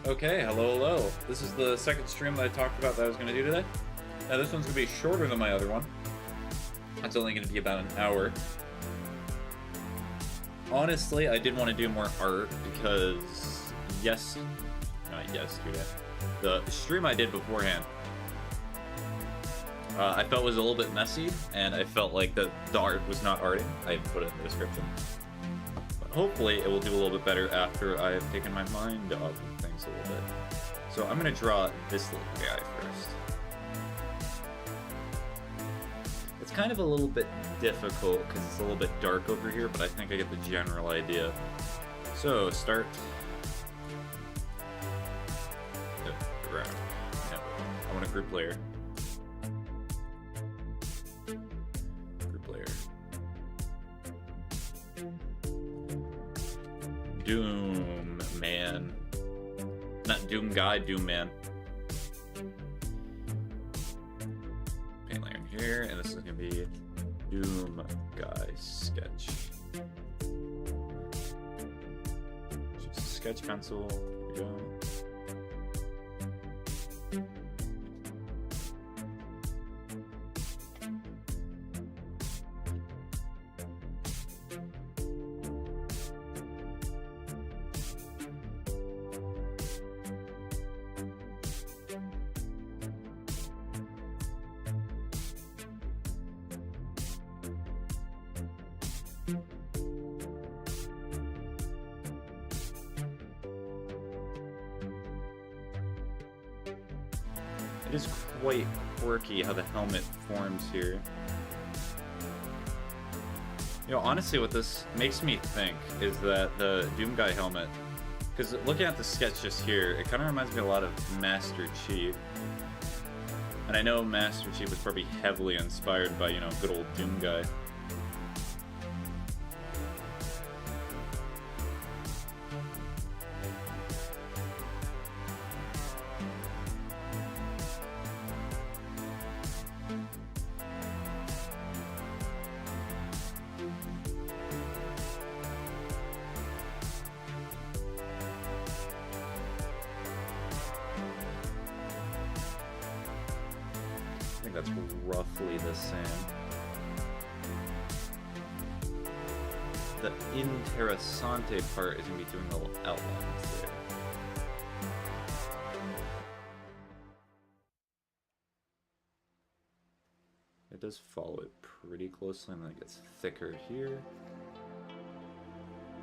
Okay, hello, hello. This is the second stream that I talked about that I was going to do today. Now this one's going to be shorter than my other one. It's only going to be about an hour. Honestly, I did want to do more art because not yesterday, the stream I did beforehand, I felt was a little bit messy, and I felt like the art was not arting. I put it in the description. But hopefully it will do a little bit better after I have taken my mind off of things a little bit. So I'm going to draw this little guy first. It's kind of a little bit difficult because it's a little bit dark over here, but I think I get the general idea. So start. Around. Yeah. I want a group layer. Group layer. Doom man. Not Doom guy, Doom man. Paint layer in here, and this is gonna be Doom guy sketch. Just a sketch pencil. Here we go. It is quite quirky how the helmet forms here. You know, honestly, what this makes me think is that the Doom Guy helmet, because looking at the sketch just here, it kind of reminds me a lot of Master Chief. And I know Master Chief was probably heavily inspired by, you know, good old Doom Guy. That's roughly the same. The interessante part is going to be doing little outlines there. It does follow it pretty closely, and then it gets thicker here.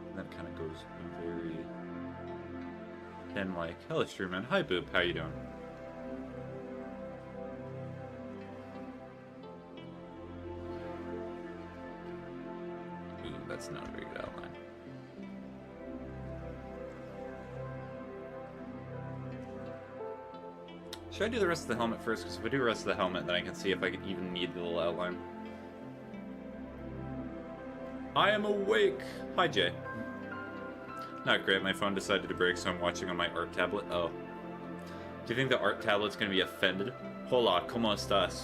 And then it kind of goes very thin, like, hello, Streamman. Hi, Boop. How you doing? That's not a very good outline. Should I do the rest of the helmet first? Because if I do the rest of the helmet, then I can see if I can even need the little outline. I am awake! Hi, Jay. Not great, my phone decided to break, so I'm watching on my art tablet. Oh. Do you think the art tablet's gonna be offended? Hola, ¿cómo estás?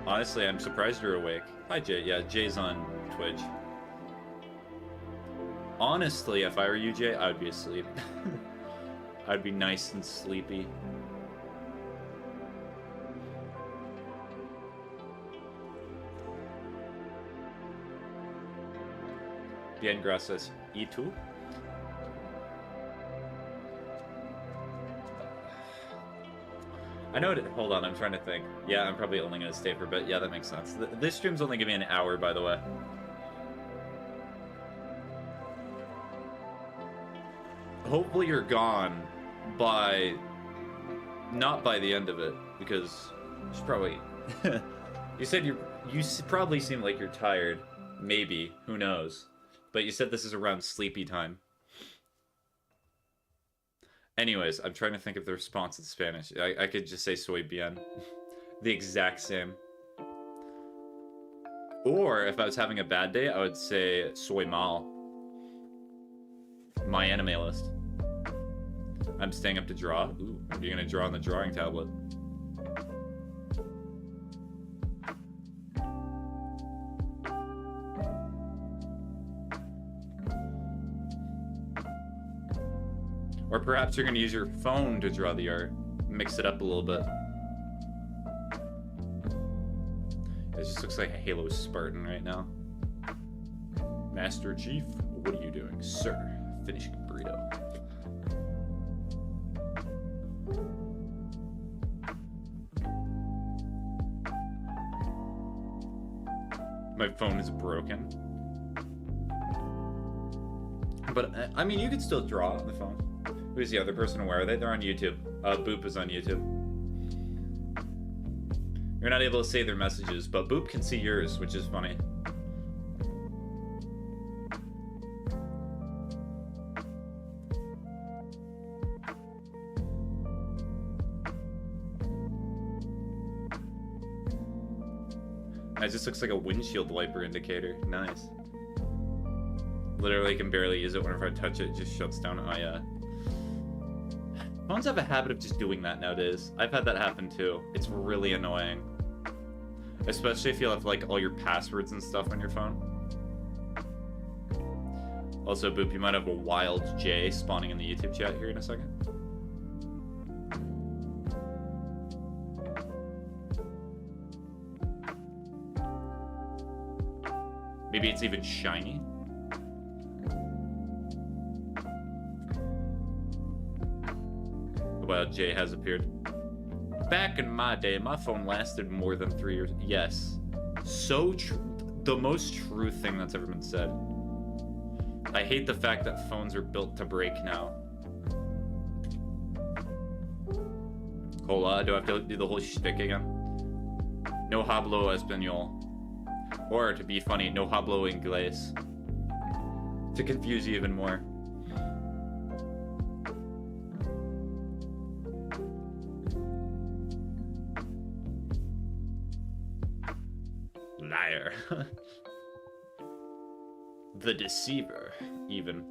Honestly, I'm surprised you're awake. Hi, Jay. Yeah, Jay's on Twitch. Honestly, if I were you, Jay, I would be asleep. I'd be nice and sleepy. Bien, gracias. ¿Y tú? I know it. Hold on, I'm trying to think. Yeah, I'm probably only going to stay for a bit. Yeah, that makes sense. This stream's only going to be an hour, by the way. Hopefully you're gone by... Not by the end of it, because... You should probably... You said you probably seem like you're tired. Maybe. Who knows? But you said this is around sleepy time. Anyways, I'm trying to think of the response in Spanish. I could just say soy bien. The exact same. Or, if I was having a bad day, I would say soy mal. My anime list. I'm staying up to draw. Ooh, what are you gonna draw on the drawing tablet? Or perhaps you're gonna use your phone to draw the art. Mix it up a little bit. It just looks like a Halo Spartan right now. Master Chief, what are you doing? Sir, finishing a burrito. My phone is broken. But, I mean, you could still draw on the phone. Who's the other person? Where are they? They're on YouTube. Boop is on YouTube. You're not able to say their messages, but Boop can see yours, which is funny. It just looks like a windshield wiper indicator. Nice. Literally can barely use it. Whenever I touch it, it just shuts down. Oh yeah. Phones have a habit of just doing that nowadays. I've had that happen too. It's really annoying. Especially if you have like all your passwords and stuff on your phone. Also, Boop, you might have a wild J spawning in the YouTube chat here in a second. Maybe it's even shiny. A wild J has appeared. Back in my day, my phone lasted more than 3 years. Yes. So true. The most true thing that's ever been said. I hate the fact that phones are built to break now. Hola, do I have to do the whole shtick again? No hablo español. Or, to be funny, no hablo inglés. To confuse you even more. Liar. The deceiver, even.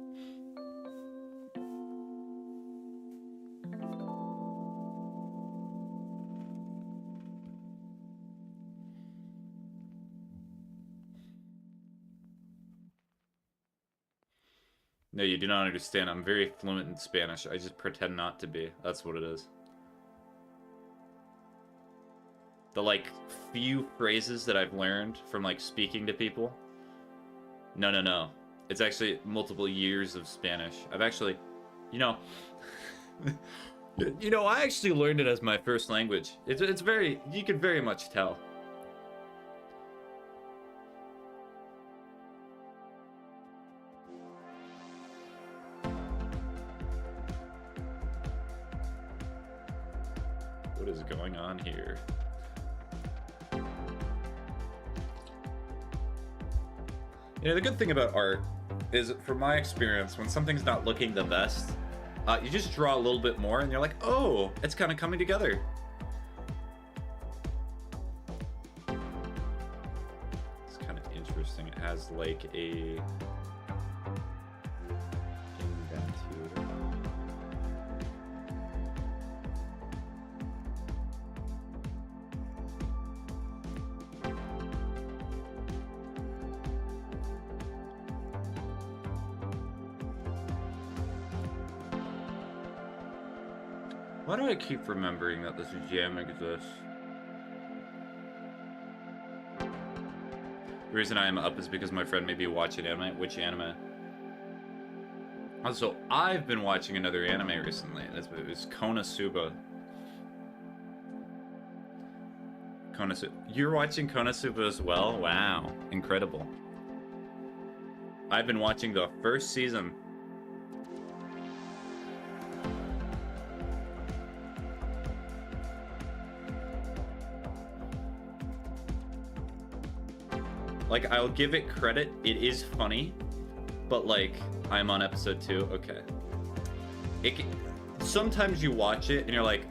No, you do not understand. I'm very fluent in Spanish. I just pretend not to be. That's what it is. The, like, few phrases that I've learned from, like, speaking to people. No. It's actually multiple years of Spanish. I've actually, you know... I actually learned it as my first language. It's very... You can very much tell. What is going on here? You know, the good thing about art is, from my experience, when something's not looking the best, you just draw a little bit more and you're like, oh, it's kind of coming together. It's kind of interesting. It has like a indenture. Why do I keep remembering that this gem exists? The reason I am up is because my friend may be watching anime. Which anime? Also, I've been watching another anime recently. It was Konosuba. Konosuba. You're watching Konosuba as well? Wow. Incredible. I've been watching the first season. Like, I'll give it credit, it is funny, but like, I'm on episode 2, okay. Sometimes you watch it and you're like,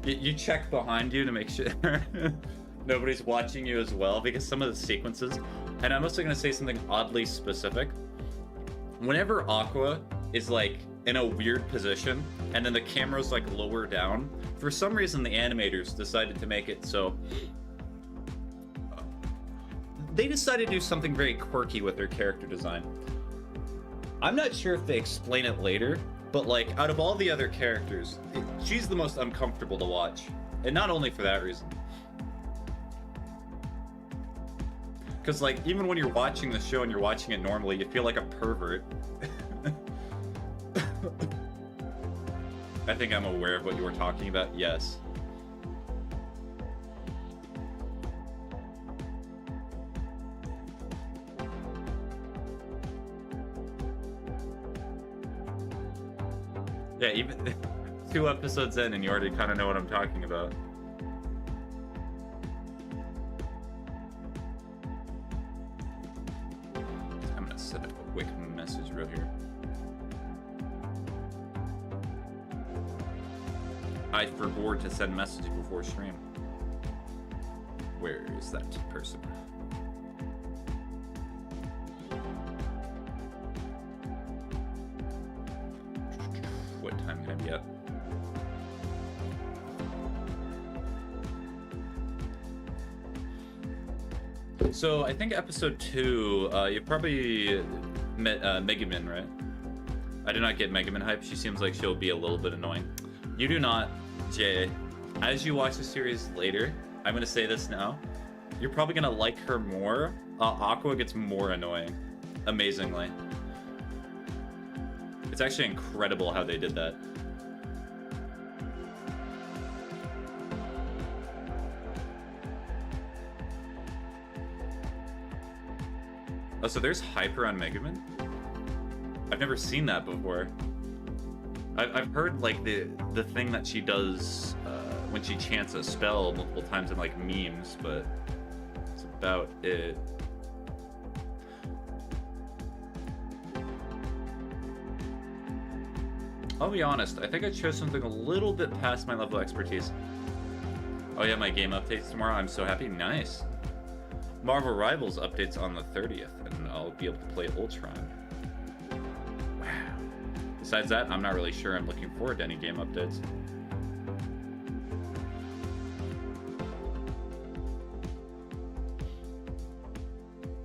you check behind you to make sure nobody's watching you as well, because some of the sequences, and I'm also gonna say something oddly specific. Whenever Aqua is like in a weird position, and then the camera's like lower down. For some reason, the animators decided to make it so they decided to do something very quirky with their character design. I'm not sure if they explain it later, but like out of all the other characters, she's the most uncomfortable to watch, and not only for that reason. Because like even when you're watching the show and you're watching it normally, you feel like a pervert. I think I'm aware of what you were talking about. Yes. Yeah, even 2 episodes in and you already kind of know what I'm talking about. I'm gonna send a quick message real here. I forbore to send messages before stream. Where is that person? What time can I be at? So I think episode 2, you probably met Megamin, right? I do not get Megamin hype. She seems like she'll be a little bit annoying. You do not, Jay. As you watch the series later, I'm gonna say this now, you're probably gonna like her more. Aqua gets more annoying, amazingly. It's actually incredible how they did that. Oh, so there's hyper on Megaman? I've never seen that before. I've heard like the thing that she does when she chants a spell multiple times in like memes, but that's about it. I'll be honest, I think I chose something a little bit past my level of expertise. Oh yeah, my game updates tomorrow. I'm so happy. Nice. Marvel Rivals updates on the 30th, and I'll be able to play Ultron. Wow. Besides that, I'm not really sure. I'm looking forward to any game updates.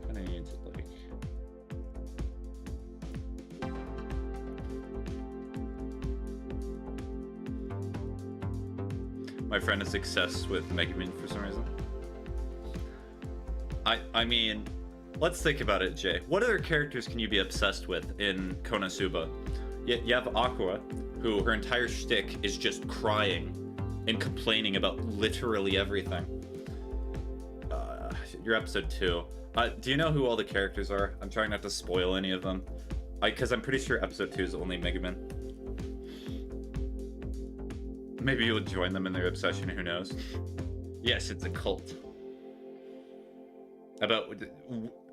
I need to like... My friend is obsessed with Megaman for some reason. I mean, let's think about it, Jay. What other characters can you be obsessed with in Konosuba? You have Aqua, who her entire shtick is just crying and complaining about literally everything. You're episode 2. Do you know who all the characters are? I'm trying not to spoil any of them. Because I'm pretty sure episode 2 is only Megaman. Maybe you'll join them in their obsession, who knows? Yes, it's a cult. About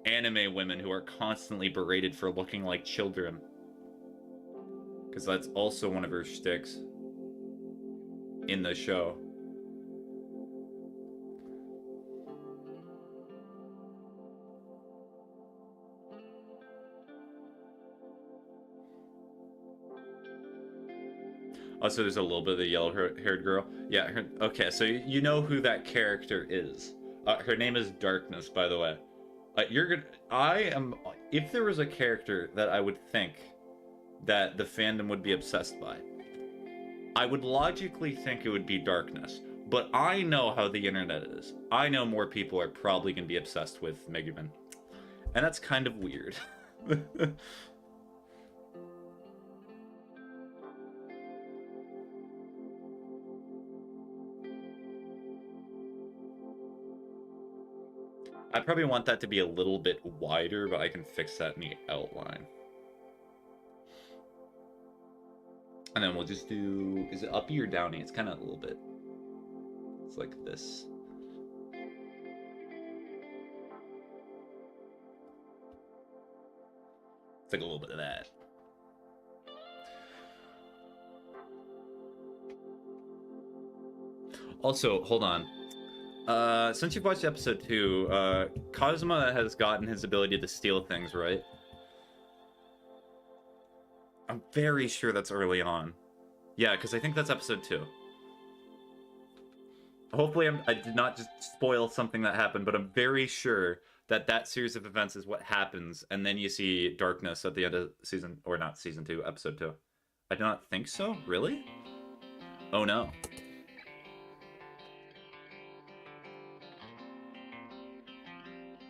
anime women who are constantly berated for looking like children. Because that's also one of her shticks in the show. Also, there's a little bit of the yellow-haired girl. Yeah, okay, so you know who that character is. Her name is Darkness, by the way. If there was a character that I would think that the fandom would be obsessed by, I would logically think it would be Darkness. But I know how the internet is. I know more people are probably going to be obsessed with Megaman. And that's kind of weird. I probably want that to be a little bit wider, but I can fix that in the outline. And then we'll just do... Is it uppy or downy? It's kind of a little bit... It's like this. It's like a little bit of that. Also, hold on. Since you've watched episode 2, Kazuma has gotten his ability to steal things, right? I'm very sure that's early on. Yeah, because I think that's episode 2. Hopefully I did not just spoil something that happened, but I'm very sure that that series of events is what happens, and then you see darkness at the end of season, or not season 2, episode 2. I do not think so? Really? Oh no.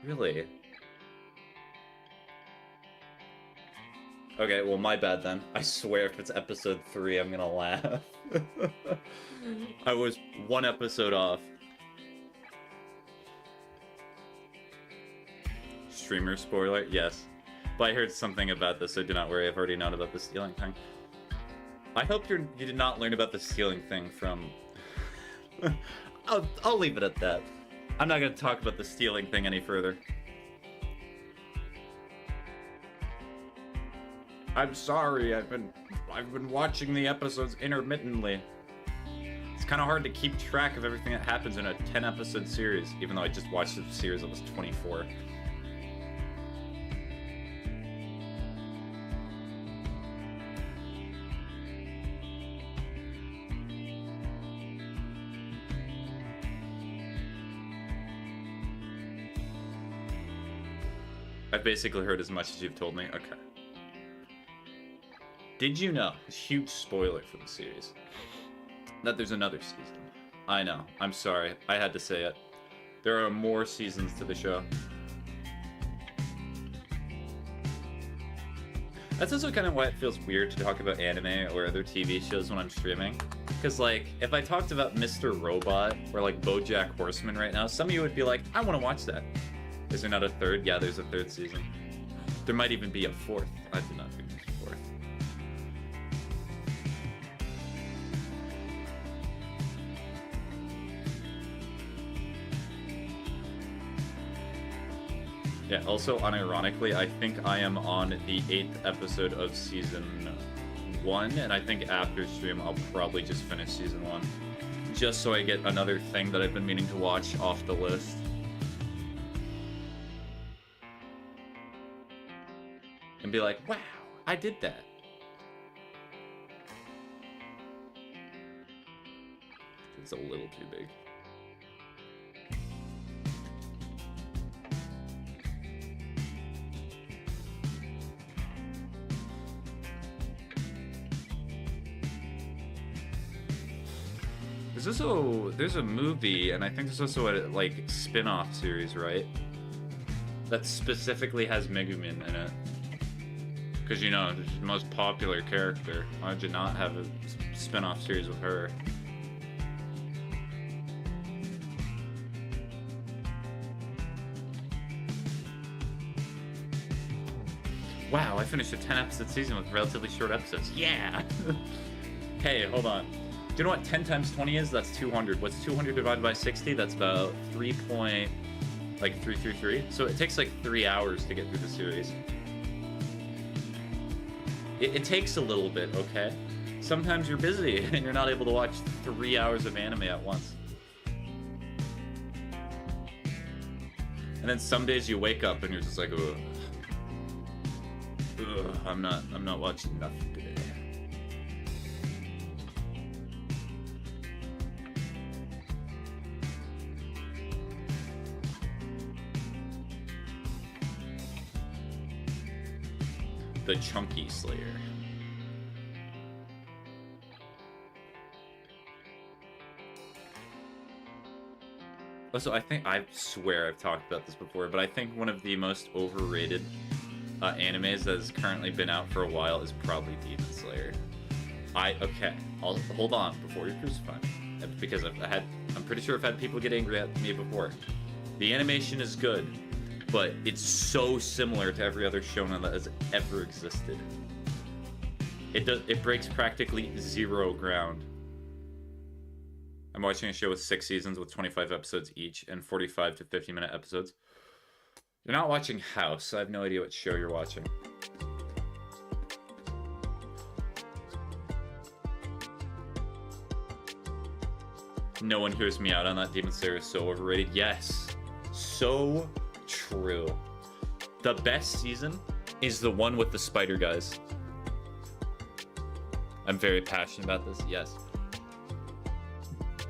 Really? Okay, well, my bad then. I swear if it's episode 3, I'm gonna laugh. I was 1 episode off. Streamer spoiler? Yes. But I heard something about this, so do not worry. I've already known about the stealing thing. I hope you did not learn about the stealing thing from... I'll leave it at that. I'm not going to talk about the stealing thing any further. I'm sorry, I've been watching the episodes intermittently. It's kind of hard to keep track of everything that happens in a 10-episode series, even though I just watched the series that was 24. I've basically heard as much as you've told me. Okay. Did you know, huge spoiler for the series, that there's another season? I know. I'm sorry. I had to say it. There are more seasons to the show. That's also kind of why it feels weird to talk about anime or other TV shows when I'm streaming. Because, like, if I talked about Mr. Robot or, like, BoJack Horseman right now, some of you would be like, I want to watch that. Is there not a third? Yeah, there's a 3rd season. There might even be a 4th. I do not think there's a 4th. Yeah, also, unironically, I think I am on the 8th episode of season 1, and I think after stream, I'll probably just finish season 1. Just so I get another thing that I've been meaning to watch off the list. And be like, wow, I did that. It's a little too big. There's a movie, and I think there's also a, like, spin-off series, right? That specifically has Megumin in it. Because, you know, she's the most popular character. Why did you not have a spin-off series with her? Wow, I finished a 10-episode season with relatively short episodes. Yeah! Hey, hold on. Do you know what 10 times 20 is? That's 200. What's 200 divided by 60? That's about 3.333. So it takes like 3 hours to get through the series. It takes a little bit, okay? Sometimes you're busy and you're not able to watch 3 hours of anime at once. And then some days you wake up and you're just like, ugh. Ugh, I'm not watching nothing today. The Chunky Slayer. Also, I swear I've talked about this before, but I think one of the most overrated animes that has currently been out for a while is probably Demon Slayer. Okay, I'll hold on before you crucify me, because I'm pretty sure I've had people get angry at me before. The animation is good, but it's so similar to every other shonen that has ever existed. It breaks practically zero ground. I'm watching a show with 6 seasons with 25 episodes each and 45 to 50-minute episodes. You're not watching House, so I have no idea what show you're watching. No one hears me out on that. Demon Slayer is so overrated. Yes, so true. The best season is the one with the spider guys. I'm very passionate about this, yes.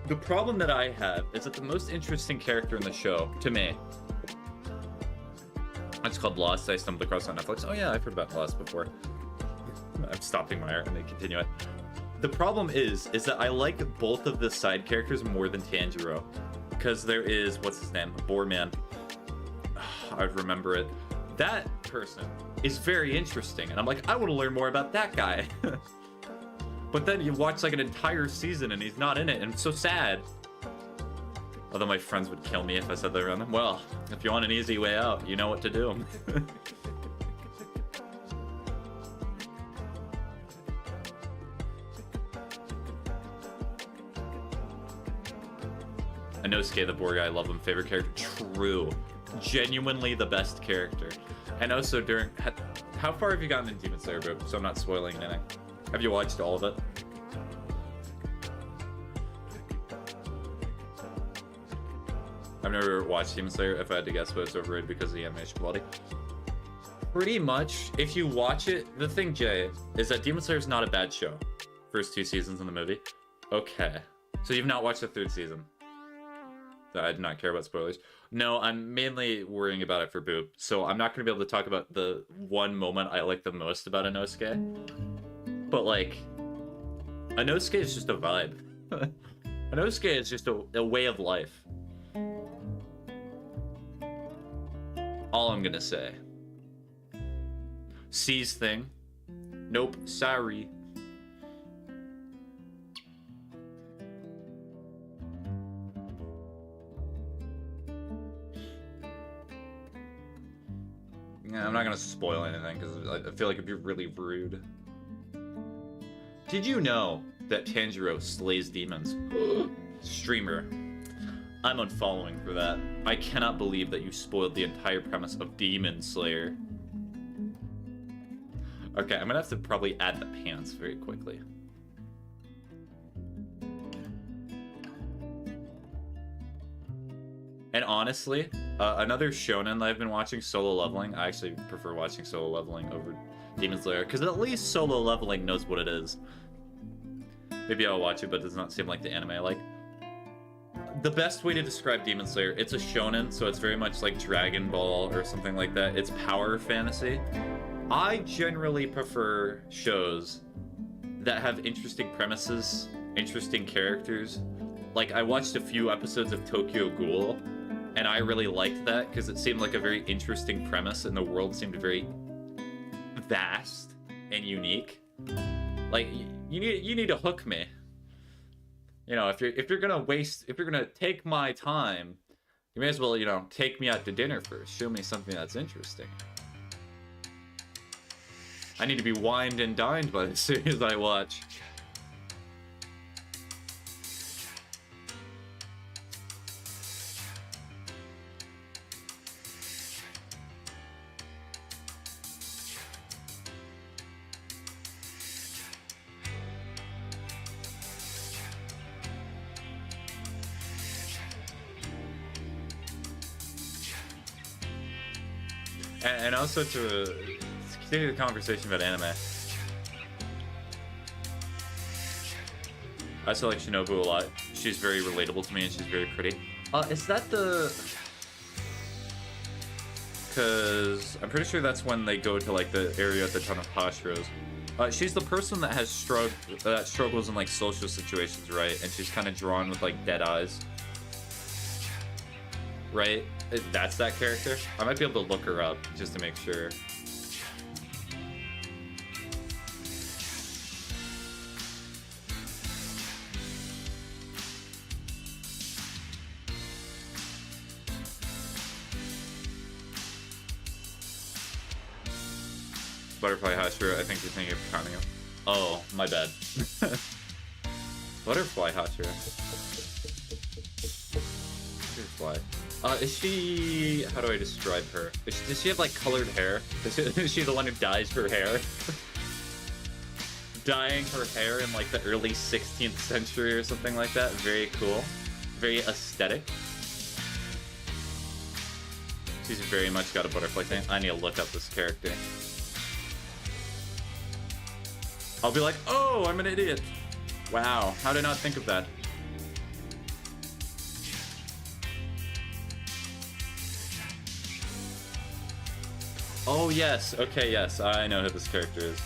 The problem that I have is that the most interesting character in the show, to me, it's called Lost. I stumbled across it on Netflix. Oh yeah, I've heard about Lost before. I'm stopping my art and then continue it. The problem is that I like both of the side characters more than Tanjiro. Because there is, what's his name? Boarman. I'd remember it. That person is very interesting. And I'm like, I want to learn more about that guy. But then you watch like an entire season and he's not in it. And it's so sad. Although my friends would kill me if I said that around them. Well, if you want an easy way out, you know what to do. Inosuke, the boar guy, I love him. Favorite character? True. Genuinely the best character. And also during... How far have you gotten in Demon Slayer, bro? So I'm not spoiling anything. Have you watched all of it? I've never watched Demon Slayer. If I had to guess, but it's overrated because of the animation quality. Pretty much, if you watch it, the thing, Jay, is that Demon Slayer is not a bad show. First 2 seasons in the movie. Okay. So you've not watched the 3rd season. I do not care about spoilers. No, I'm mainly worrying about it for Boop. So I'm not going to be able to talk about the one moment I like the most about Inosuke. But, like, Inosuke is just a vibe. Inosuke is just a way of life. All I'm gonna say. C's thing. Nope, sorry. Yeah, I'm not gonna spoil anything because I feel like it'd be really rude. Did you know that Tanjiro slays demons? Streamer. I'm unfollowing for that. I cannot believe that you spoiled the entire premise of Demon Slayer. Okay, I'm gonna have to probably add the pants very quickly. And honestly, another shonen that I've been watching, Solo Leveling. I actually prefer watching Solo Leveling over Demon Slayer, because at least Solo Leveling knows what it is. Maybe I'll watch it, but it does not seem like the anime I like. The best way to describe Demon Slayer, it's a shonen, so it's very much like Dragon Ball or something like that. It's power fantasy. I generally prefer shows that have interesting premises, interesting characters. Like, I watched a few episodes of Tokyo Ghoul, and I really liked that because it seemed like a very interesting premise, and the world seemed very vast and unique. Like, you need to hook me. You know, if you're gonna take my time, you may as well, you know, take me out to dinner first. Show me something that's interesting. I need to be wined and dined by the series I watch. And also to continue the conversation about anime. I still like Shinobu a lot. She's very relatable to me and she's very pretty. Is that the... Because I'm pretty sure that's when they go to like the area at the town of Hashiro's. She's the person that has struggles in like social situations, right? And she's kind of drawn with like dead eyes. Right? That's that character? I might be able to look her up just to make sure. Butterfly Hashira, I think you're thinking of Kanio. Oh, my bad. Butterfly Hashira. Butterfly. Is she... How do I describe her? Does she have, like, colored hair? Is she the one who dyes her hair? Dyeing her hair in, like, the early 16th century or something like that. Very cool. Very aesthetic. She's very much got a butterfly thing. I need to look up this character. I'll be like, oh, I'm an idiot. Wow, how did I not think of that? Oh, yes. Okay, yes. I know who this character is.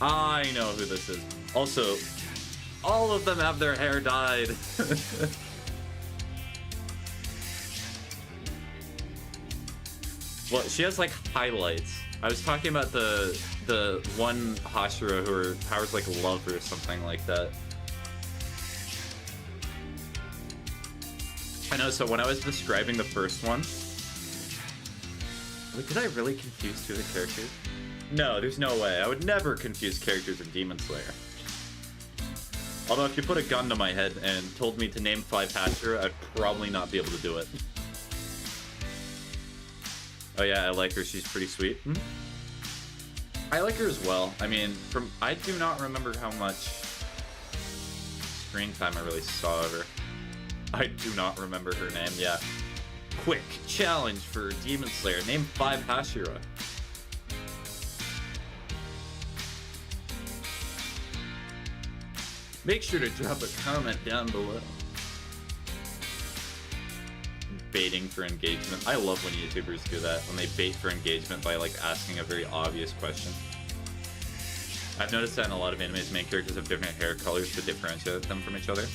I know who this is. Also, all of them have their hair dyed. Well, she has, like, highlights. I was talking about the one Hashira who her powers, like, love or something like that. I know, so when I was describing the first one... Wait, did I really confuse two of the characters? No, there's no way. I would never confuse characters in Demon Slayer. Although if you put a gun to my head and told me to name 5 Hashira, I'd probably not be able to do it. Oh yeah, I like her. She's pretty sweet. Hmm? I like her as well. I mean, I do not remember how much screen time I really saw of her. I do not remember her name, yeah. Quick challenge for Demon Slayer. Name 5 Hashira. Make sure to drop a comment down below. Baiting for engagement. I love when YouTubers do that, when they bait for engagement by like asking a very obvious question. I've noticed that in a lot of anime's main characters have different hair colors to differentiate them from each other.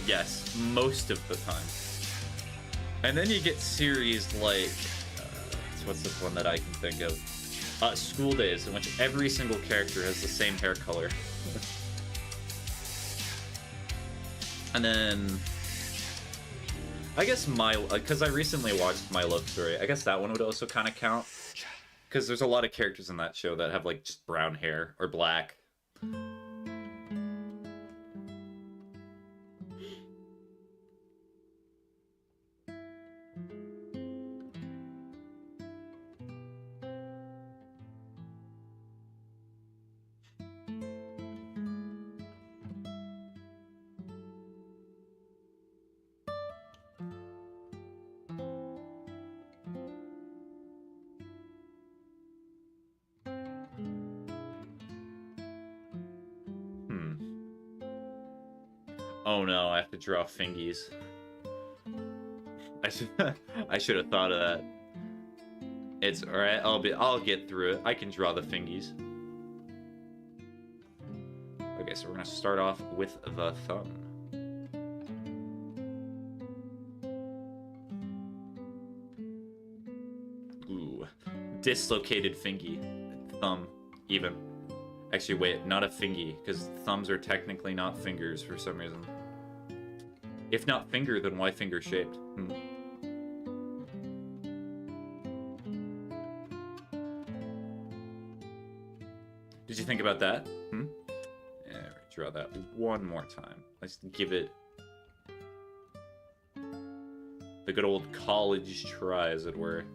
Yes, most of the time. And then you get series like, what's this one that I can think of? School Days, in which every single character has the same hair color. And then, I guess because I recently watched My Love Story, I guess that one would also kind of count. Because there's a lot of characters in that show that have like just brown hair or black. Oh no, I have to draw fingies. I should have thought of that. It's alright, I'll get through it. I can draw the fingies. Okay, so we're gonna start off with the thumb. Ooh. Dislocated fingy. Thumb, even. Actually, wait, not a fingy, because thumbs are technically not fingers for some reason. If not finger, then why finger-shaped? Did you think about that? Yeah, draw that one more time. Let's give it the good old college try, as it were.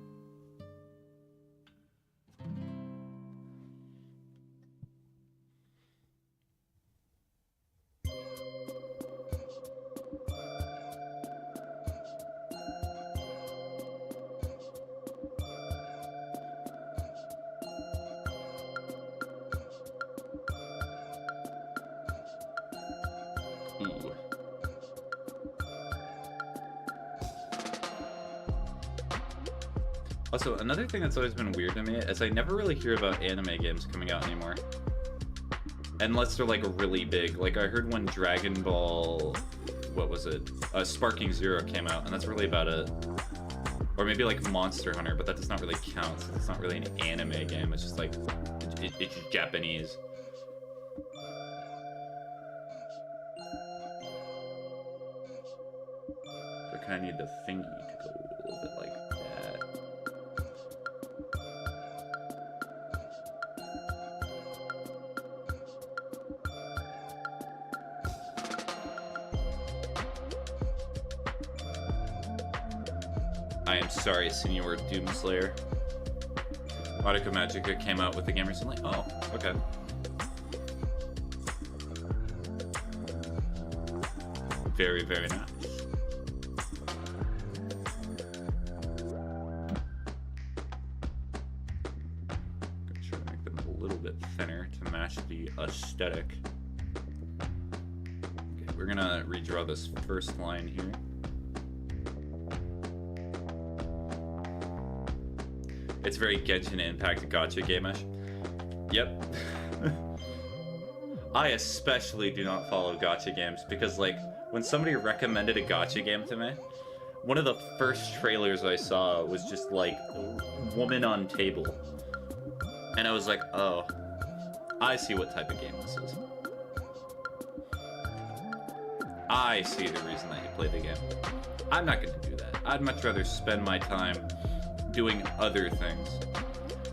Also, another thing that's always been weird to me is I never really hear about anime games coming out anymore. Unless they're like really big. Like I heard when Dragon Ball, what was it? Sparking Zero came out, and that's really about it. Or maybe like Monster Hunter, but that does not really count. It's not really an anime game, it's just like, it's Japanese. I kind of need the thingy to go a little bit like that. I am sorry, Senor Doomslayer. Audica Magica came out with the game recently. Oh, okay. Very, very nice. little bit thinner to match the aesthetic. Okay, we're gonna redraw this first line here. It's very Genshin Impact gacha game-ish. Yep. I especially do not follow gacha games because, like, when somebody recommended a gacha game to me, one of the first trailers I saw was just like woman on table. And I was like, oh, I see what type of game this is. I see the reason that you play the game. I'm not going to do that. I'd much rather spend my time doing other things.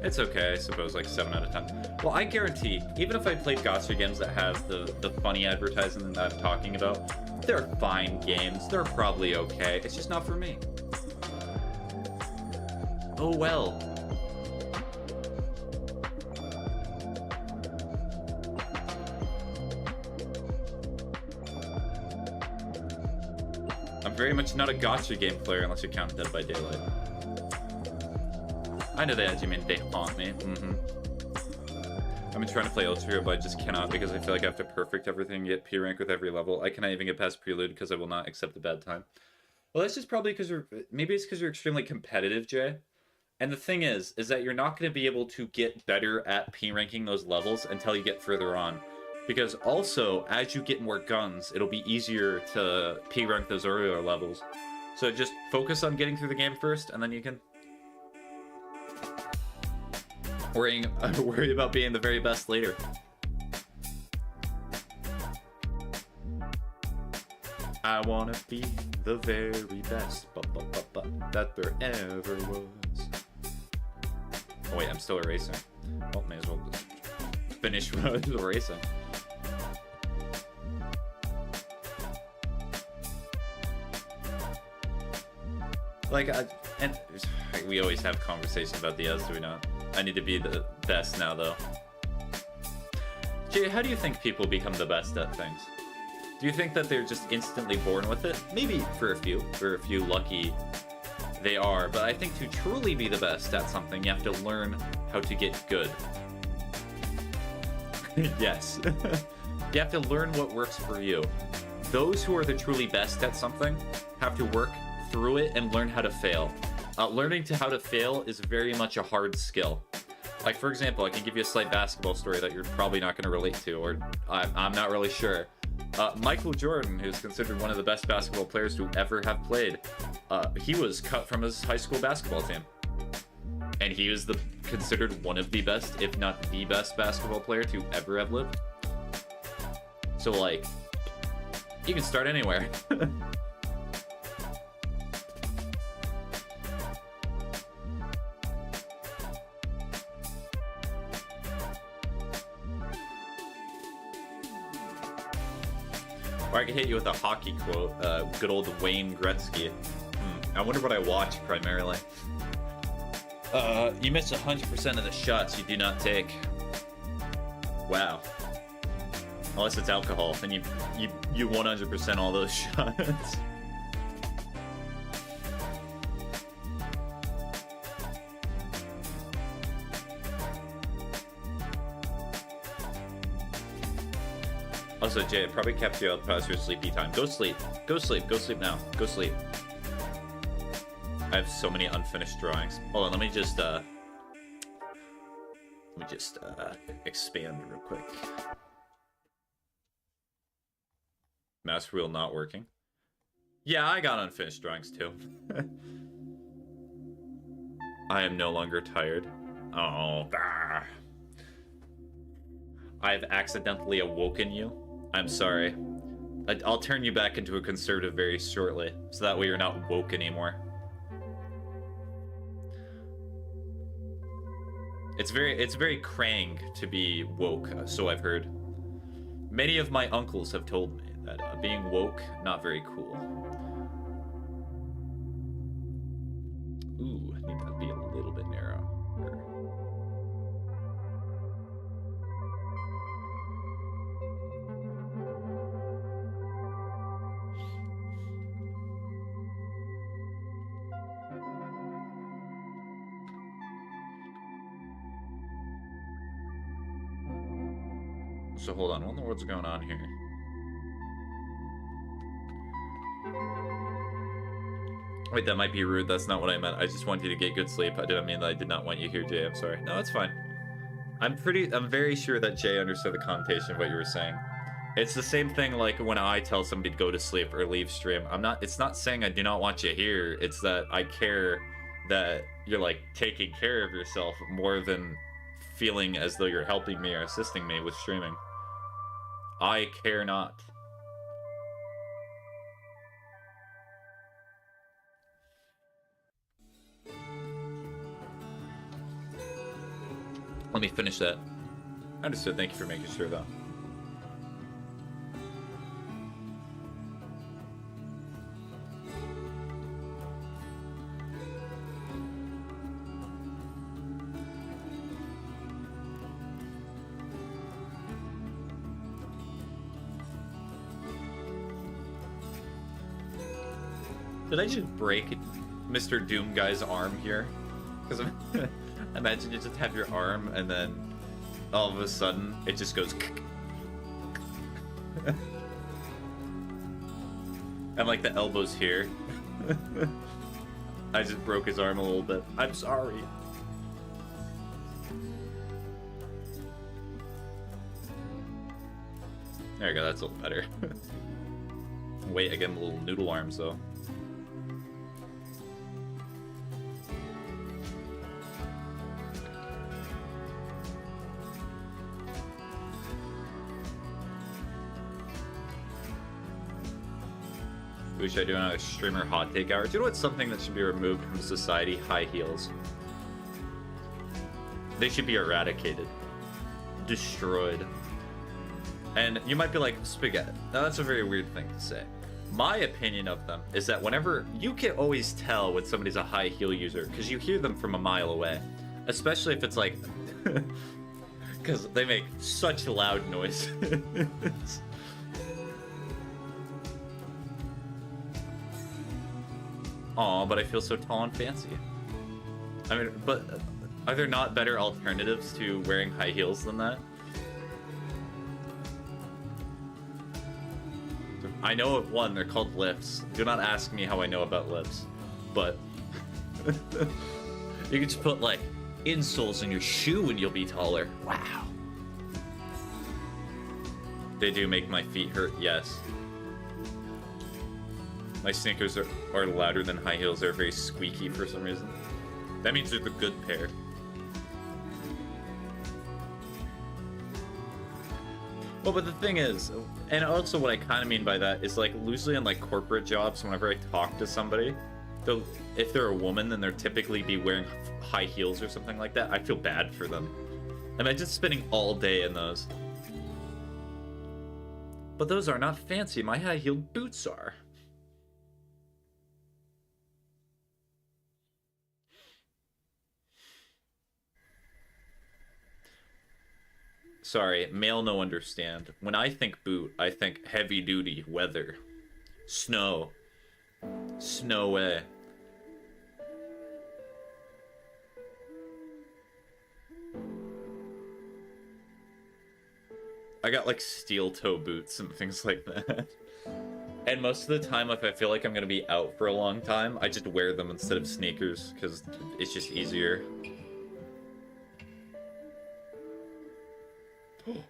It's okay, I suppose, like 7 out of 10. Well, I guarantee, even if I played gacha games that have the funny advertising that I'm talking about, they're fine games. They're probably okay. It's just not for me. Oh well. I'm very much not a gacha game player unless you count Dead by Daylight. I know that you mean they haunt me. I've been trying to play Ultra, but I just cannot because I feel like I have to perfect everything, get P rank with every level. I cannot even get past Prelude because I will not accept a bad time. Well, that's just probably because maybe it's because you're extremely competitive, Jay. And the thing is that you're not going to be able to get better at P ranking those levels until you get further on. Because also, as you get more guns, it'll be easier to P rank those earlier levels. So just focus on getting through the game first, and then you can worry about being the very best later. I wanna be the very best that there ever was. Oh wait, I'm still erasing. Well, may as well just finish erasing. Like, and we always have conversations about the others, do we not? I need to be the best now, though. Jay, how do you think people become the best at things? Do you think that they're just instantly born with it? Maybe for a few lucky they are, but I think to truly be the best at something, you have to learn how to get good. Yes. You have to learn what works for you. Those who are the truly best at something have to work through it and learn how to fail. Learning how to fail is very much a hard skill. Like, for example, I can give you a slight basketball story that you're probably not going to relate to, or I'm not really sure. Michael Jordan, who's considered one of the best basketball players to ever have played, he was cut from his high school basketball team. And he was considered one of the best, if not the best basketball player to ever have lived. So, like, you can start anywhere. Or I could hit you with a hockey quote, good old Wayne Gretzky. I wonder what I watch primarily. You miss 100% of the shots you do not take. Wow. Unless it's alcohol, then you 100% all those shots. Also, Jay, it probably kept you up past your sleepy time. Go sleep. Go sleep. Go sleep now. Go sleep. I have so many unfinished drawings. Hold on, let me just expand real quick. Mouse wheel not working. Yeah, I got unfinished drawings too. I am no longer tired. Oh, bah. I've accidentally awoken you. I'm sorry. I'll turn you back into a conservative very shortly, so that way you're not woke anymore. It's very Krang to be woke, so I've heard. Many of my uncles have told me that being woke, not very cool. Ooh, I need to be a little bit narrow. So hold on, what in the world's going on here? Wait, that might be rude. That's not what I meant. I just want you to get good sleep. I didn't mean that I did not want you here, Jay. I'm sorry. No, it's fine. I'm very sure that Jay understood the connotation of what you were saying. It's the same thing like when I tell somebody to go to sleep or leave stream. It's not saying I do not want you here. It's that I care that you're like taking care of yourself more than feeling as though you're helping me or assisting me with streaming. I care not. Let me finish that. Understood. Thank you for making sure, though. Did I just break Mr. Doom guy's arm here? Because imagine you just have your arm and then all of a sudden it just goes and like the elbow's here. I just broke his arm a little bit. I'm sorry. There we go, that's a little better. Wait, I get him little noodle arms though. We should do a streamer hot take hour. Do you know what's something that should be removed from society? High heels. They should be eradicated. Destroyed. And you might be like, spaghetti. Now that's a very weird thing to say. My opinion of them is that whenever you can always tell when somebody's a high heel user because you hear them from a mile away. Especially if it's like because they make such loud noise. Aw, but I feel so tall and fancy. I mean, but are there not better alternatives to wearing high heels than that? I know of one, they're called lifts. Do not ask me how I know about lifts. But you can just put like insoles in your shoe and you'll be taller. Wow. They do make my feet hurt, yes. My sneakers are louder than high heels. They're very squeaky for some reason. That means they're the good pair. Well, but the thing is, and also what I kind of mean by that is like loosely in like corporate jobs, whenever I talk to somebody, if they're a woman, then they're typically be wearing high heels or something like that. I feel bad for them. Imagine spending all day in those. But those are not fancy. My high-heeled boots are. Sorry, male no understand. When I think boot, I think heavy duty, weather, snow, snowy. I got like steel toe boots and things like that. And most of the time, if I feel like I'm gonna be out for a long time, I just wear them instead of sneakers because it's just easier.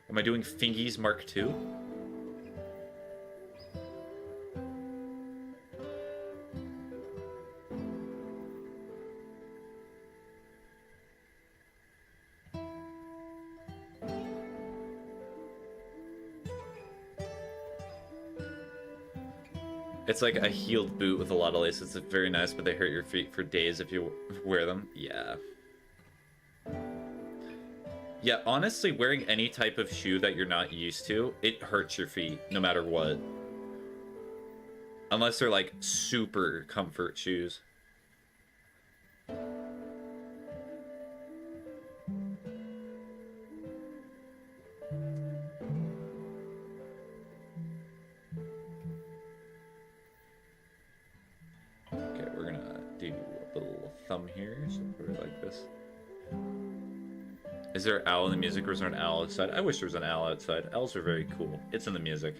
Am I doing Fingies Mark II? It's like a heeled boot with a lot of laces. It's very nice, but they hurt your feet for days if you wear them. Yeah. Yeah, honestly, wearing any type of shoe that you're not used to, it hurts your feet, no matter what. Unless they're, like, super comfort shoes. Okay, we're gonna do a little thumb here, so put it like this. Is there an owl in the music, or is there an owl outside? I wish there was an owl outside. Owls are very cool. It's in the music.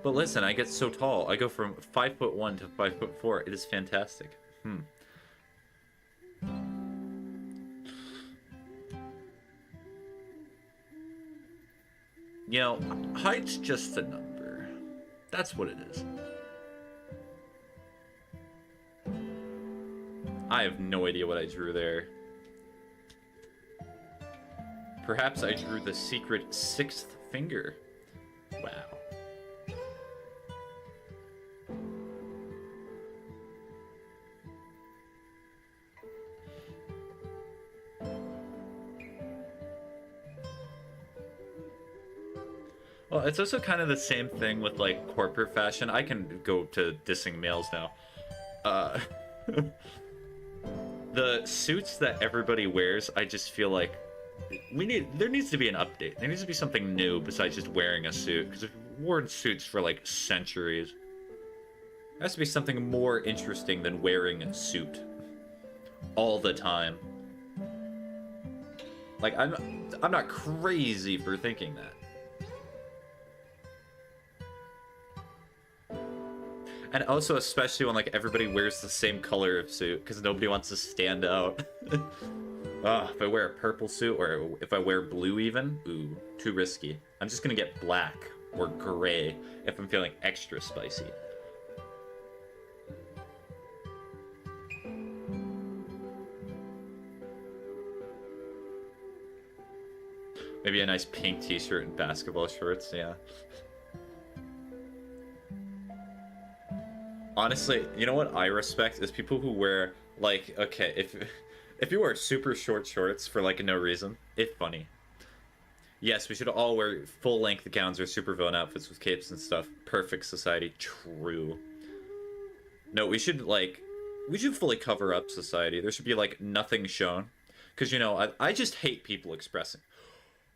But listen, I get so tall. I go from 5'1" to 5'4". It is fantastic. You know, height's just a number. That's what it is. I have no idea what I drew there. Perhaps I drew the secret 6th finger. Wow. Well, it's also kind of the same thing with, like, corporate fashion. I can go to dissing males now. The suits that everybody wears, I just feel like there needs to be an update. There needs to be something new besides just wearing a suit. Because we've worn suits for, like, centuries. There has to be something more interesting than wearing a suit all the time. Like, I'm not crazy for thinking that. And also, especially when, like, everybody wears the same color of suit, because nobody wants to stand out. If I wear a purple suit, or if I wear blue even, ooh, too risky. I'm just gonna get black or gray if I'm feeling extra spicy. Maybe a nice pink t-shirt and basketball shorts, yeah. Honestly, you know what I respect is people who wear, like, okay, if you wear super short shorts for, like, no reason, it's funny. Yes, we should all wear full-length gowns or supervillain outfits with capes and stuff. Perfect society. True. No, we should fully cover up society. There should be, like, nothing shown. Because, you know, I just hate people expressing.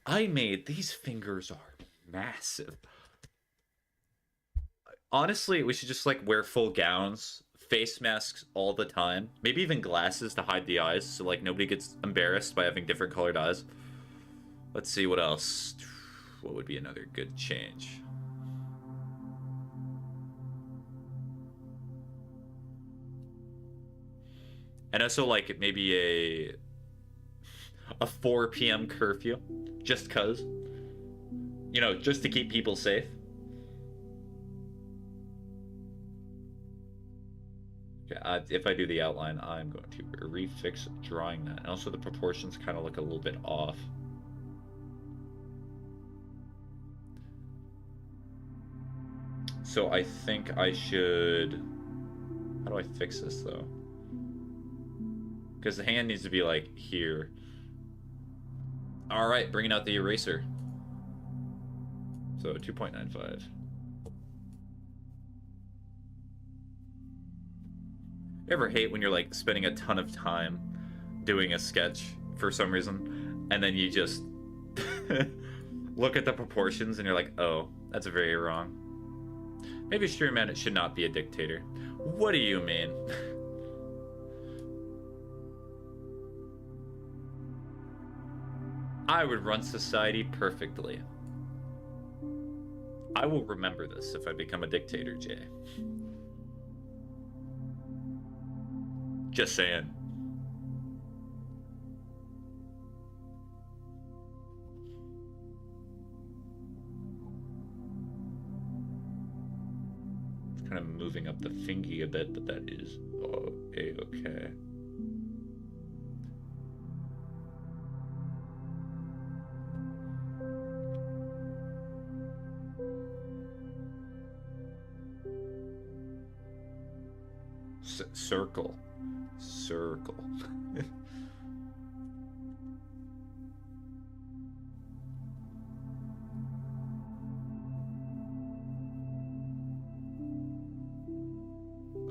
These fingers are massive. Honestly, we should just, like, wear full gowns, face masks all the time. Maybe even glasses to hide the eyes, so, like, nobody gets embarrassed by having different colored eyes. Let's see, what else? What would be another good change? And also, like, maybe a 4 p.m. curfew, just 'cause. You know, just to keep people safe. If I do the outline, I'm going to refix drawing that. And also the proportions kind of look a little bit off. So I think I should... How do I fix this, though? Because the hand needs to be, like, here. Alright, bringing out the eraser. So 2.95. You ever hate when you're, like, spending a ton of time doing a sketch for some reason, and then you just look at the proportions and you're like, oh, that's very wrong. Maybe Stream Man should not be a dictator. What do you mean? I would run society perfectly. I will remember this if I become a dictator, Jay. Just saying. It's kind of moving up the fingy a bit, but that is okay. Circle.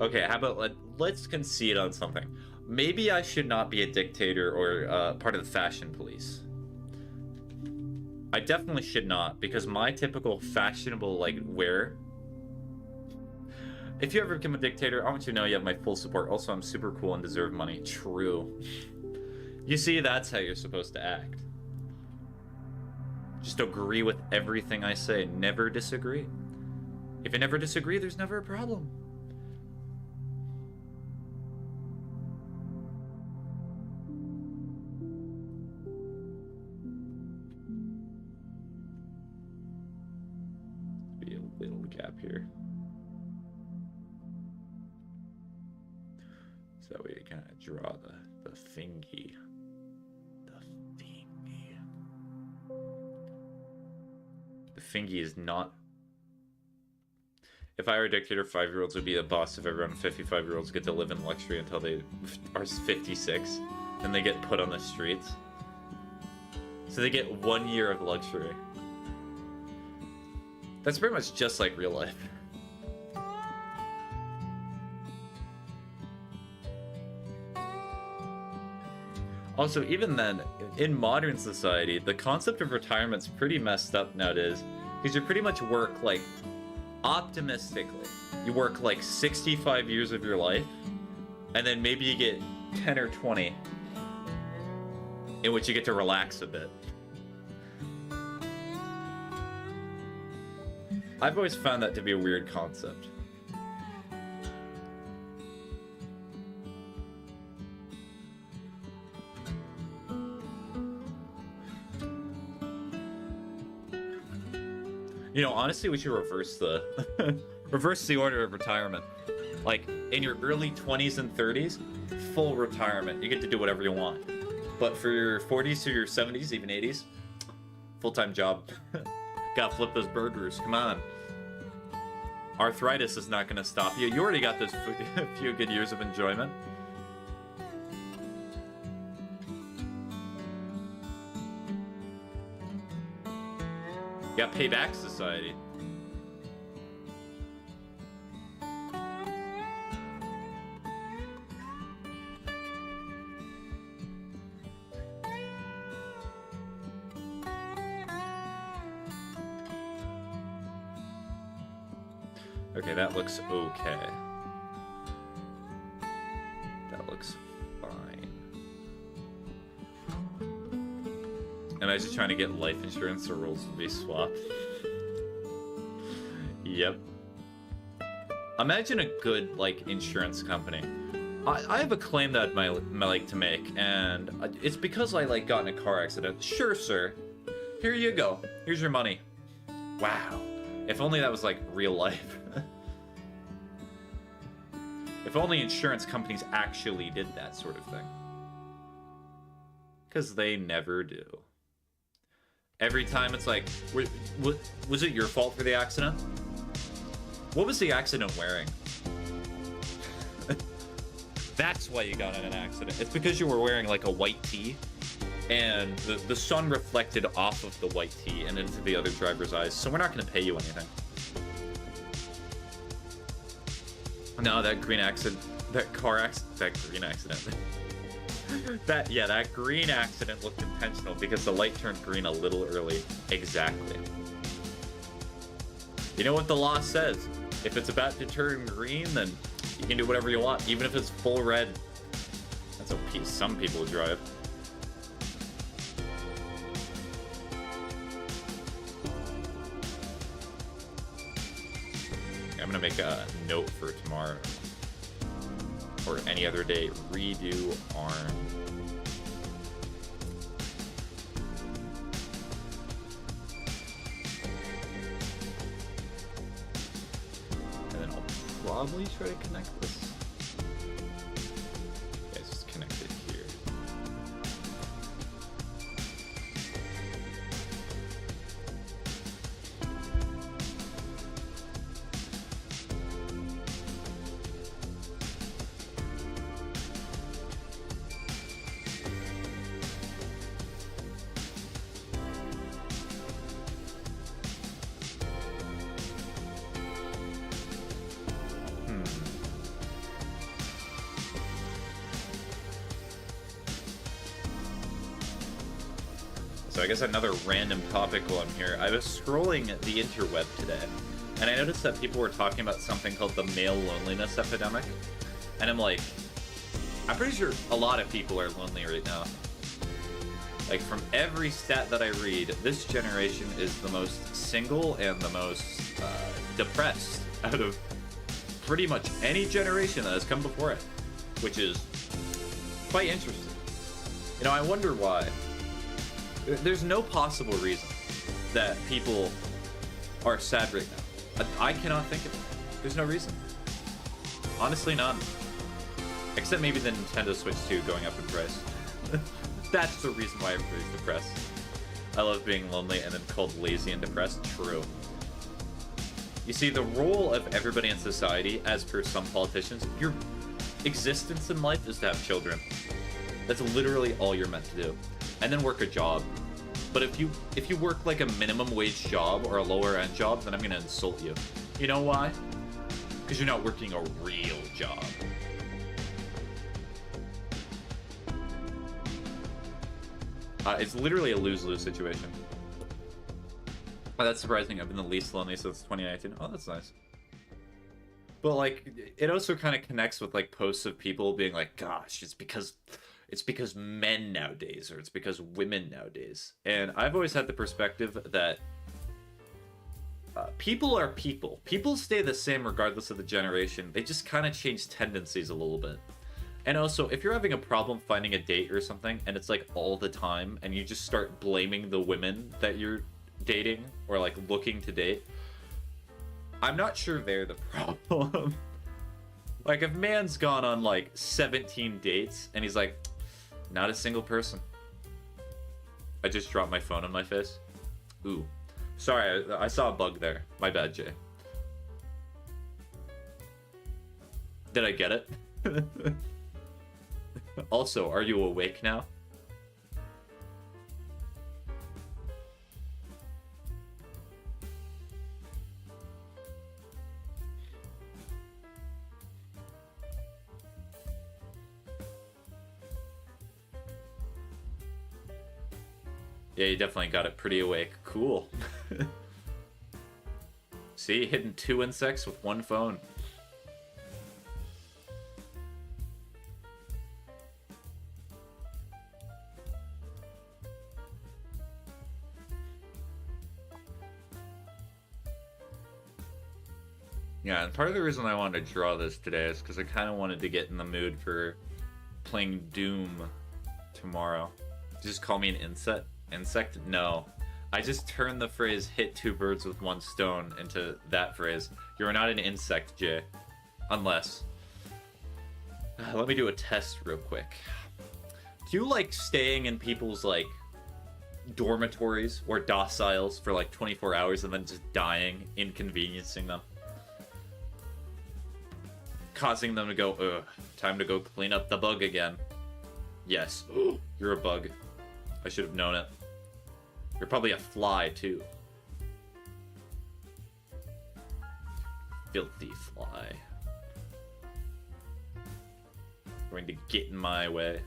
Okay, how about let's concede on something. Maybe I should not be a dictator or part of the fashion police. I definitely should not, because my typical fashionable, like, wear If you ever become a dictator, I want you to know you have my full support. Also, I'm super cool and deserve money. True. You see, that's how you're supposed to act. Just agree with everything I say. Never disagree. If you never disagree, there's never a problem. Be a little gap here. So that way you kind of draw the thingy. The thingy is not... If I were a dictator, 5-year-olds would be the boss of everyone. 55-year-olds get to live in luxury until they are 56. Then they get put on the streets. So they get 1 year of luxury. That's pretty much just like real life. Also, even then, in modern society, the concept of retirement's pretty messed up nowadays. Because you pretty much work, like, optimistically, you work, like, 65 years of your life, and then maybe you get 10 or 20 in which you get to relax a bit. I've always found that to be a weird concept. You know, honestly, we should reverse the reverse the order of retirement. Like, in your early 20s and 30s, full retirement. You get to do whatever you want. But for your 40s to your 70s, even 80s, full-time job. Gotta flip those burgers, come on. Arthritis is not gonna stop you. You already got those few good years of enjoyment. You got payback society. Okay, that looks okay. That looks fine. Imagine trying to get life insurance, the roles would be swapped. Yep. Imagine a good, like, insurance company. I have a claim that I'd like to make, and it's because I, like, got in a car accident. Sure, sir. Here you go. Here's your money. Wow. If only that was, like, real life. If only insurance companies actually did that sort of thing. Because they never do. Every time it's like, was it your fault for the accident? What was the accident wearing? That's why you got in an accident. It's because you were wearing like a white tee, and the sun reflected off of the white tee and into the other driver's eyes, so we're not going to pay you anything. No, that green accident, that green accident. that green accident looked intentional because the light turned green a little early. Exactly. You know what the law says? If it's about to turn green, then you can do whatever you want, even if it's full red. That's how some people drive. I'm gonna make a note for tomorrow or any other day. Redo arm. And then I'll probably try to connect this. Yeah, it's just connected here. So I guess another random topic while I'm here. I was scrolling the interweb today, and I noticed that people were talking about something called the male loneliness epidemic. And I'm like, I'm pretty sure a lot of people are lonely right now. Like, from every stat that I read, this generation is the most single and the most depressed out of pretty much any generation that has come before it, which is quite interesting. You know, I wonder why. There's no possible reason that people are sad right now. I cannot think of it. There's no reason. Honestly, none. Except maybe the Nintendo Switch 2 going up in price. That's the reason why everybody's depressed. I love being lonely and then called lazy and depressed. True. You see, the role of everybody in society, as per some politicians, your existence in life is to have children. That's literally all you're meant to do. And then work a job. But if you work like a minimum wage job or a lower end job, then I'm gonna insult you. You know why? Because you're not working a real job. It's literally a lose-lose situation. Oh, that's surprising. I've been the least lonely since 2019. Oh, that's nice. But, like, it also kind of connects with, like, posts of people being like, gosh, it's because men nowadays, or it's because women nowadays. And I've always had the perspective that people are people. People stay the same regardless of the generation. They just kind of change tendencies a little bit. And also, if you're having a problem finding a date or something, and it's like all the time, and you just start blaming the women that you're dating or like looking to date, I'm not sure they're the problem. Like, if man's gone on like 17 dates and he's like, not a single person. I just dropped my phone on my face. Ooh. Sorry, I saw a bug there. My bad, Jay. Did I get it? Also, are you awake now? Yeah, you definitely got it pretty awake. Cool. See, hitting 2 insects with 1 phone. Yeah, and part of the reason I wanted to draw this today is because I kind of wanted to get in the mood for playing Doom tomorrow. Just call me an insect? Insect? No. I just turned the phrase hit 2 birds with 1 stone into that phrase. You're not an insect, Jay. Unless. Let me do a test real quick. Do you like staying in people's, like, dormitories or dociles for, like, 24 hours and then just dying, inconveniencing them? Causing them to go, ugh, time to go clean up the bug again. Yes. You're a bug. I should have known it. You're probably a fly, too. Filthy fly. Going to get in my way.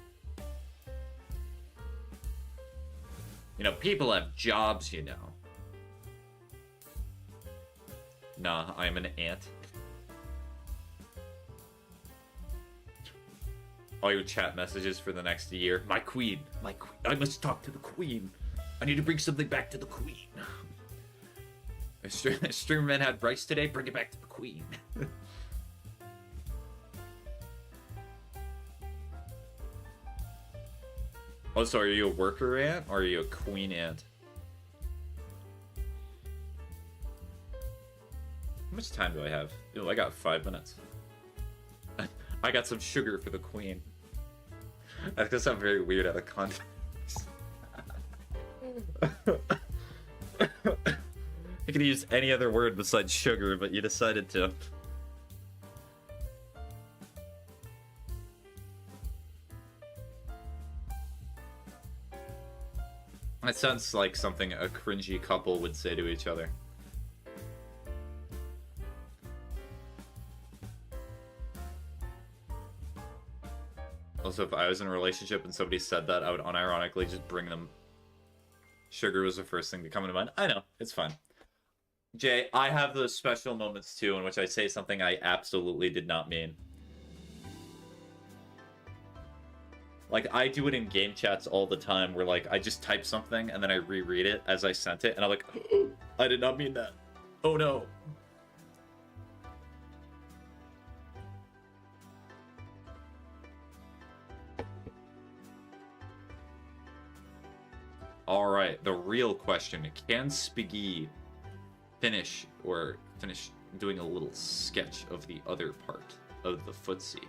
You know, people have jobs, you know. Nah, I'm an ant. All your chat messages for the next year. My queen. My queen. I must talk to the queen. I need to bring something back to the queen. Streamerman had rice today. Bring it back to the queen. Also, are you a worker ant or are you a queen ant? How much time do I have? Oh, I got 5 minutes. I got some sugar for the queen. That's gonna sound very weird out of context. I could use any other word besides sugar, but you decided to. That sounds like something a cringy couple would say to each other. Also, if I was in a relationship and somebody said that, I would unironically just bring them. Sugar was the first thing to come into mind. I know, it's fine. Jay, I have those special moments too in which I say something I absolutely did not mean. Like, I do it in game chats all the time where, like, I just type something and then I reread it as I sent it, and I'm like, I did not mean that. Oh no. Alright, the real question. Can Spiggy finish doing a little sketch of the other part of the footsie?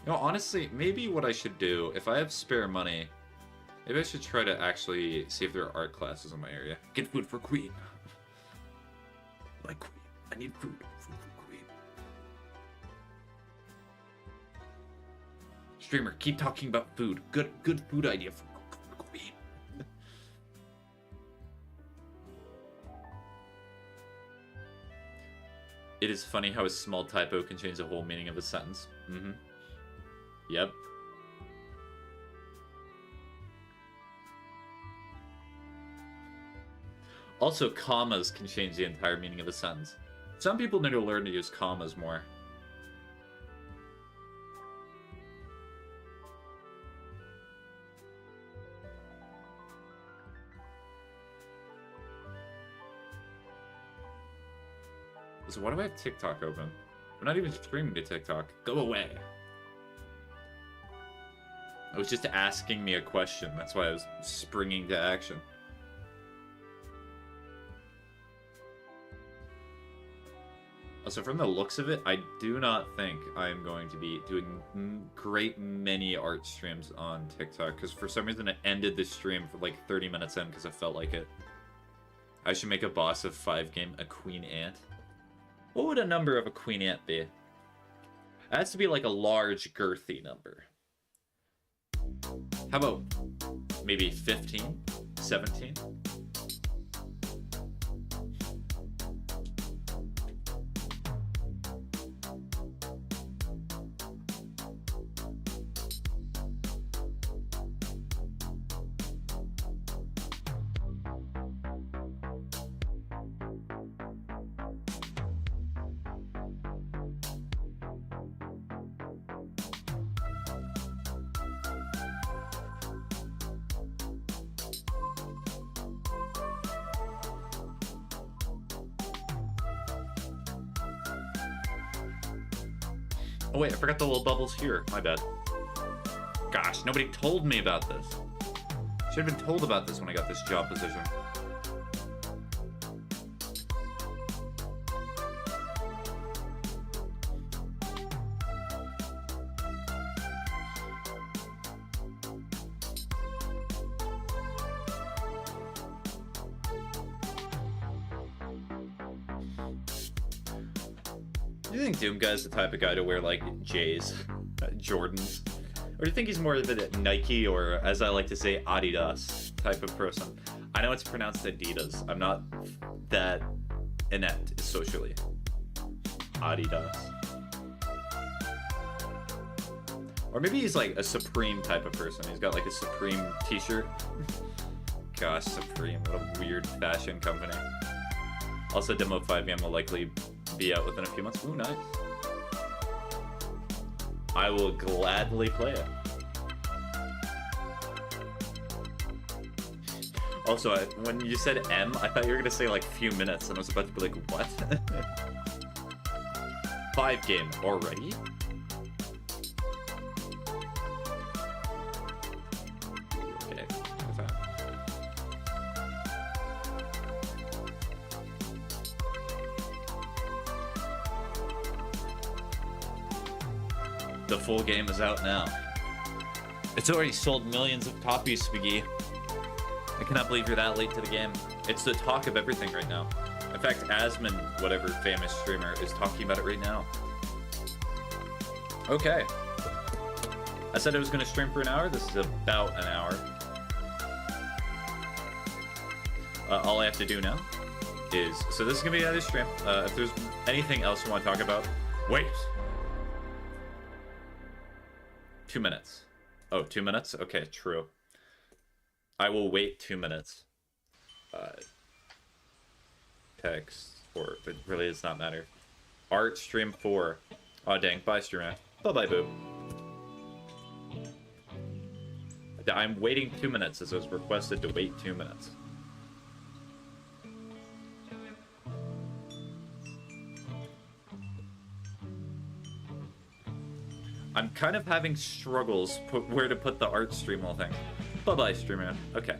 You know, honestly, maybe what I should do, if I have spare money, maybe I should try to actually see if there are art classes in my area. Get food for Queen. My Queen. I need food. Food for Queen. Streamer, keep talking about food. Good food idea for Queen. It is funny how a small typo can change the whole meaning of a sentence. Mm-hmm. Yep. Also, commas can change the entire meaning of a sentence. Some people need to learn to use commas more. So why do I have TikTok open? I'm not even streaming to TikTok. Go away. I was just asking me a question. That's why I was springing to action. Also, from the looks of it, I do not think I am going to be doing great many art streams on TikTok, because for some reason it ended the stream for like 30 minutes in because I felt like it. I should make a boss of 5 game a queen ant. What would a number of a queen ant be? It has to be like a large, girthy number. How about maybe 15? 17? Oh wait, I forgot the little bubbles here. My bad. Gosh, nobody told me about this. Should have been told about this when I got this job position. Do you think Doom Guy's the type of guy to wear, like, J's, Jordans? Or do you think he's more of a Nike, or, as I like to say, Adidas type of person? I know it's pronounced Adidas. I'm not that inept socially. Adidas. Or maybe he's, like, a Supreme type of person. He's got, like, a Supreme t-shirt. Gosh, Supreme. What a weird fashion company. Also, Demo 5 game will likely be out within a few months. Ooh, nice. I will gladly play it. Also, when you said M, I thought you were gonna say like few minutes, and I was about to be like, what? 5 game already? Okay, the full game is out now. It's already sold millions of copies, Spiggy. I cannot believe you're that late to the game. It's the talk of everything right now. In fact, Asmon, whatever famous streamer, is talking about it right now. Okay. I said I was going to stream for an hour. This is about an hour. All I have to do now is... So this is going to be another stream. If there's anything else you want to talk about... Wait! 2 minutes. Oh, 2 minutes? Okay, true. I will wait 2 minutes. text, or it really does not matter. Art stream 4. Oh dang, bye streamer. Bye-bye, boo. I'm waiting 2 minutes as I was requested to wait 2 minutes. I'm kind of having struggles where to put the art stream all thing. Bye-bye, streamer. Okay.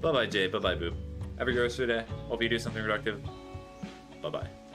Bye-bye, Jay. Bye-bye, Boop. Have a great rest of your day. Hope you do something productive. Bye-bye.